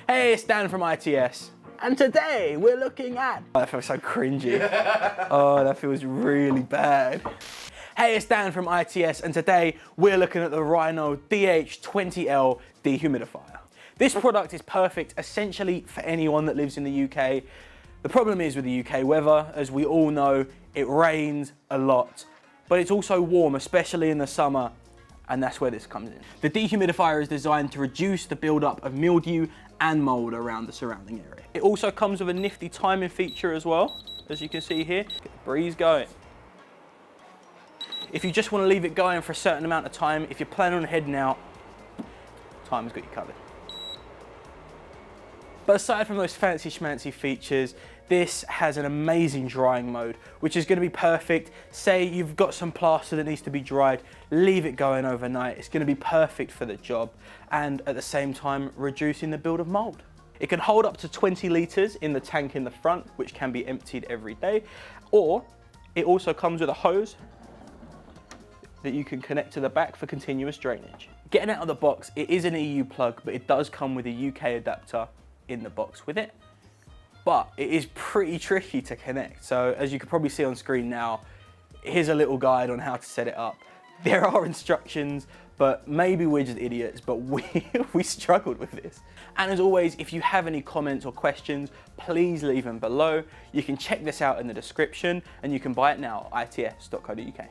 Hey, it's Dan from ITS, and today we're looking at... Oh, that feels so cringy. Oh, that feels really bad. Hey, it's Dan from ITS, and today we're looking at the Rhino DH20L Dehumidifier. This product is perfect essentially for anyone that lives in the UK. The problem is with the UK weather, as we all know, it rains a lot, but it's also warm, especially in the summer, and that's where this comes in. The dehumidifier is designed to reduce the buildup of mildew and mold around the surrounding area. It also comes with a nifty timing feature as well, as you can see here. Get the breeze going. If you just want to leave it going for a certain amount of time, if you're planning on heading out, timer's got you covered. But aside from those fancy schmancy features, this has an amazing drying mode, which is going to be perfect. Say you've got some plaster that needs to be dried, leave it going overnight. It's going to be perfect for the job, and at the same time, reducing the build of mold. It can hold up to 20 litres in the tank in the front, which can be emptied every day, or it also comes with a hose that you can connect to the back for continuous drainage. Getting out of the box, it is an EU plug, but it does come with a UK adapter in the box with it. But it is pretty tricky to connect. So as you can probably see on screen now, here's a little guide on how to set it up. There are instructions, but maybe we're just idiots, but we struggled with this. And as always, if you have any comments or questions, please leave them below. You can check this out in the description, and you can buy it now at its.co.uk.